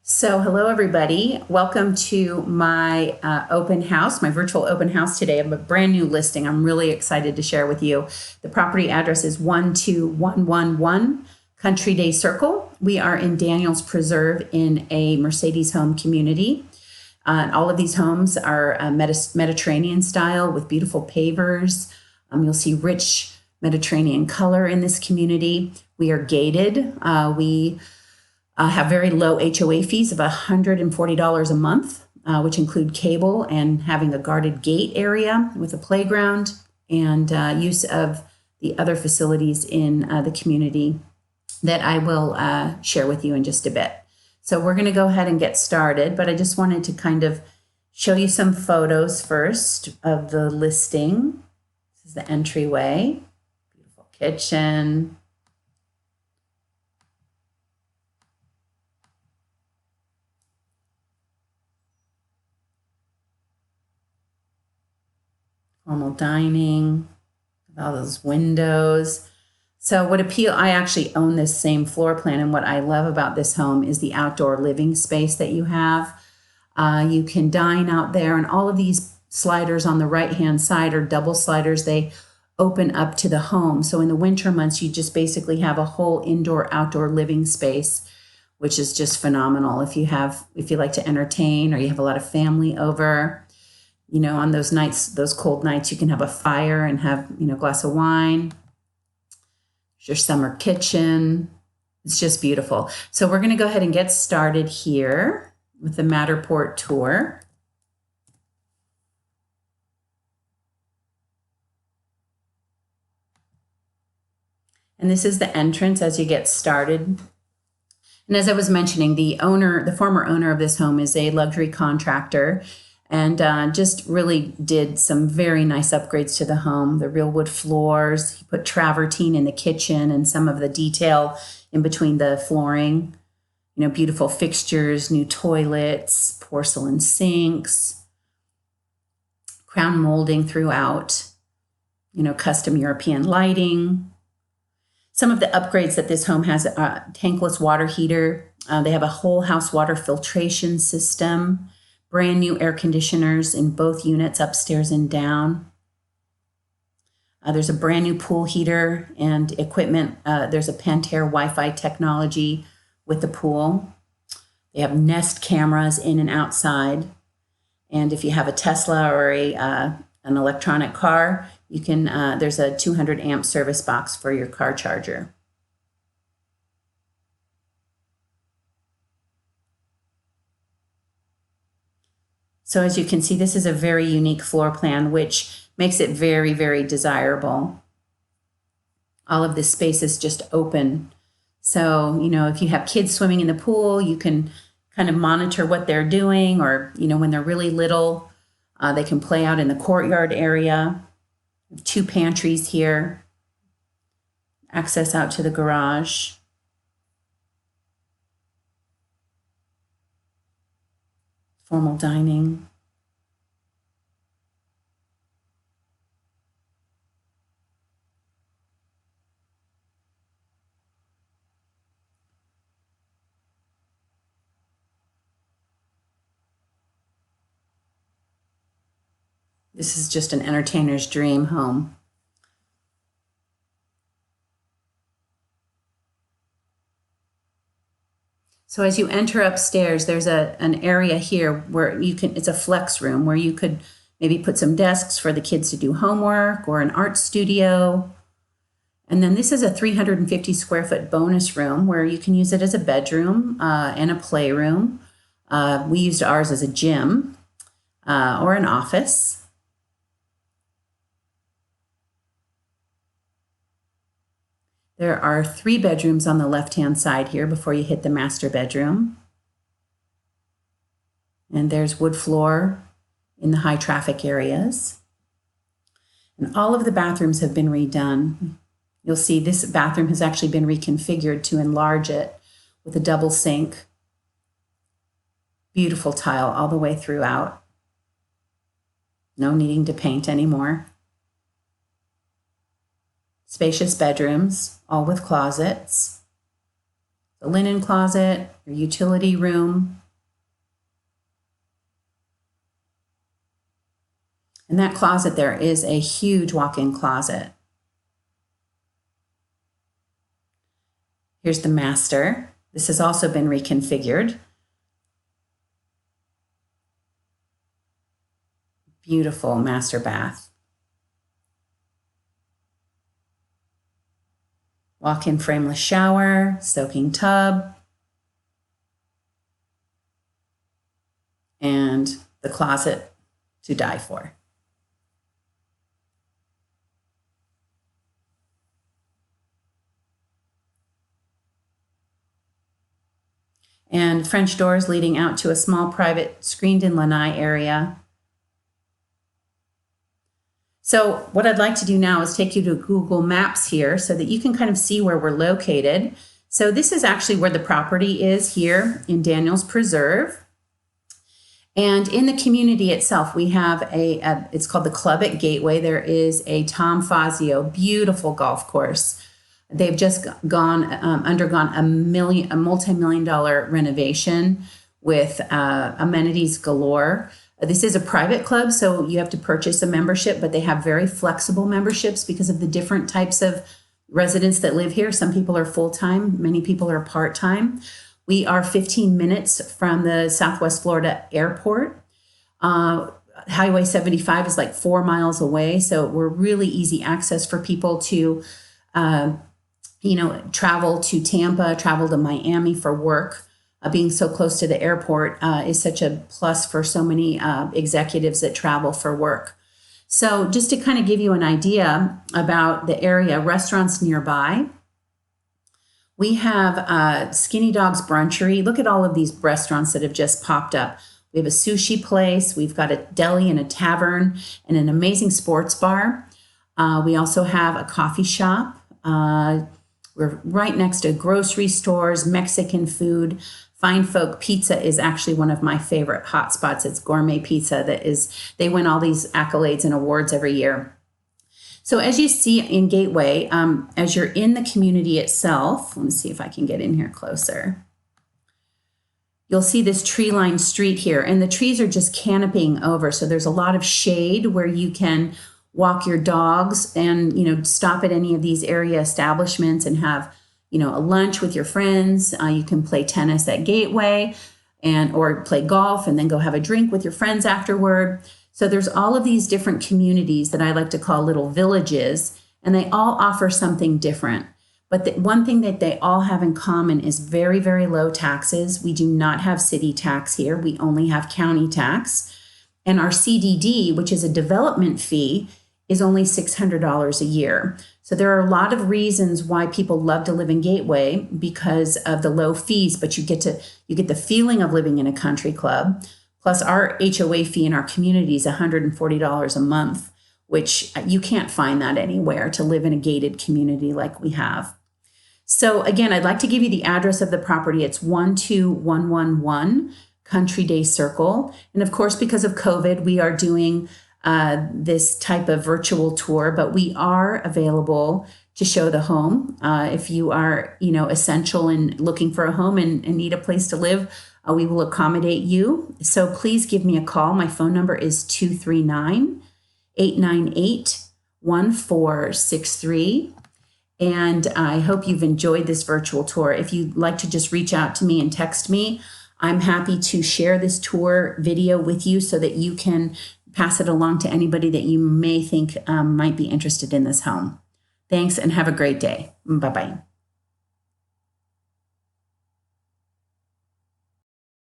So hello everybody. Welcome to my open house, my virtual open house today. I have a brand new listing I'm really excited to share with you. The property address is 12111 Country Day Circle. We are in Daniels Preserve in a Mercedes home community. All of these homes are Mediterranean style with beautiful pavers. You'll see rich Mediterranean color in this community. We are gated. We have very low HOA fees of $140 a month, which include cable and having a guarded gate area with a playground and use of the other facilities in the community that I will share with you in just a bit. So we're going to go ahead and get started, but I just wanted to kind of show you some photos first of the listing. This is the entryway, beautiful kitchen. Formal dining, all those windows. So I actually own this same floor plan, and what I love about this home is the outdoor living space that you have. You can dine out there, and all of these sliders on the right-hand side are double sliders. They open up to the home. So in the winter months, you just basically have a whole indoor-outdoor living space, which is just phenomenal. If you like to entertain or you have a lot of family over. You know, on those nights, those cold nights, you can have a fire and have, a glass of wine. There's your summer kitchen. It's just beautiful. So we're going to go ahead and get started here with the Matterport tour. And this is the entrance as you get started. And as I was mentioning, the former owner of this home is a luxury contractor. And just really did some very nice upgrades to the home. The real wood floors. He put travertine in the kitchen and some of the detail in between the flooring. Beautiful fixtures, new toilets, porcelain sinks, crown molding throughout. Custom European lighting. Some of the upgrades that this home has: tankless water heater. They have a whole house water filtration system. Brand new air conditioners in both units, upstairs and down. There's a brand new pool heater and equipment. There's a Pantry Wi-Fi technology with the pool. They have Nest cameras in and outside. And if you have a Tesla or an electronic car, you can. There's a 200 amp service box for your car charger. So as you can see, this is a very unique floor plan, which makes it very, very desirable. All of this space is just open. So, if you have kids swimming in the pool, you can kind of monitor what they're doing, or, when they're really little, they can play out in the courtyard area. 2 pantries here. Access out to the garage. Formal dining. This is just an entertainer's dream home. So as you enter upstairs, there's an area here where it's a flex room where you could maybe put some desks for the kids to do homework, or an art studio. And then this is a 350 square foot bonus room where you can use it as a bedroom and a playroom. We used ours as a gym or an office. There are 3 bedrooms on the left-hand side here before you hit the master bedroom. And there's wood floor in the high traffic areas. And all of the bathrooms have been redone. You'll see this bathroom has actually been reconfigured to enlarge it with a double sink. Beautiful tile all the way throughout. No needing to paint anymore. Spacious bedrooms, all with closets. The linen closet, your utility room. And that closet there is a huge walk-in closet. Here's the master. This has also been reconfigured. Beautiful master bath. Walk-in frameless shower, soaking tub, and the closet to die for. And French doors leading out to a small private screened-in lanai area. So what I'd like to do now is take you to Google Maps here so that you can kind of see where we're located. So this is actually where the property is here in Daniels Preserve. And in the community itself, we have it's called the Club at Gateway. There is a Tom Fazio, beautiful golf course. They've just undergone a multi-million-dollar renovation with amenities galore. This is a private club, so you have to purchase a membership, but they have very flexible memberships because of the different types of residents that live here. Some people are full-time, many people are part-time. We are 15 minutes from the Southwest Florida airport. Highway 75 is like 4 miles away, so we're really easy access for people to, travel to Tampa, travel to Miami for work. Being so close to the airport is such a plus for so many executives that travel for work. So just to kind of give you an idea about the area, restaurants nearby, we have Skinny Dog's Brunchery. Look at all of these restaurants that have just popped up. We have a sushi place. We've got a deli and a tavern and an amazing sports bar. We also have a coffee shop. We're right next to grocery stores, Mexican food. Fine Folk Pizza is actually one of my favorite hot spots. It's gourmet pizza they win all these accolades and awards every year. So as you see in Gateway, as you're in the community itself, let me see if I can get in here closer. You'll see this tree-lined street here, and the trees are just canopying over. So there's a lot of shade where you can walk your dogs and, stop at any of these area establishments and have a lunch with your friends. You can play tennis at Gateway or play golf and then go have a drink with your friends afterward. So there's all of these different communities that I like to call little villages, and they all offer something different. But the one thing that they all have in common is very, very low taxes. We do not have city tax here. We only have county tax. And our CDD, which is a development fee, is only $600 a year. So there are a lot of reasons why people love to live in Gateway because of the low fees, but you get the feeling of living in a country club. Plus our HOA fee in our community is $140 a month, which you can't find that anywhere to live in a gated community like we have. So again, I'd like to give you the address of the property. It's 12111 Country Day Circle. And of course, because of COVID, we are doing this type of virtual tour, but we are available to show the home. If you are, essential and looking for a home and need a place to live, we will accommodate you. So please give me a call. My phone number is 239-898-1463. And I hope you've enjoyed this virtual tour. If you'd like to just reach out to me and text me, I'm happy to share this tour video with you so that you can pass it along to anybody that you may think might be interested in this home. Thanks and have a great day. Bye-bye.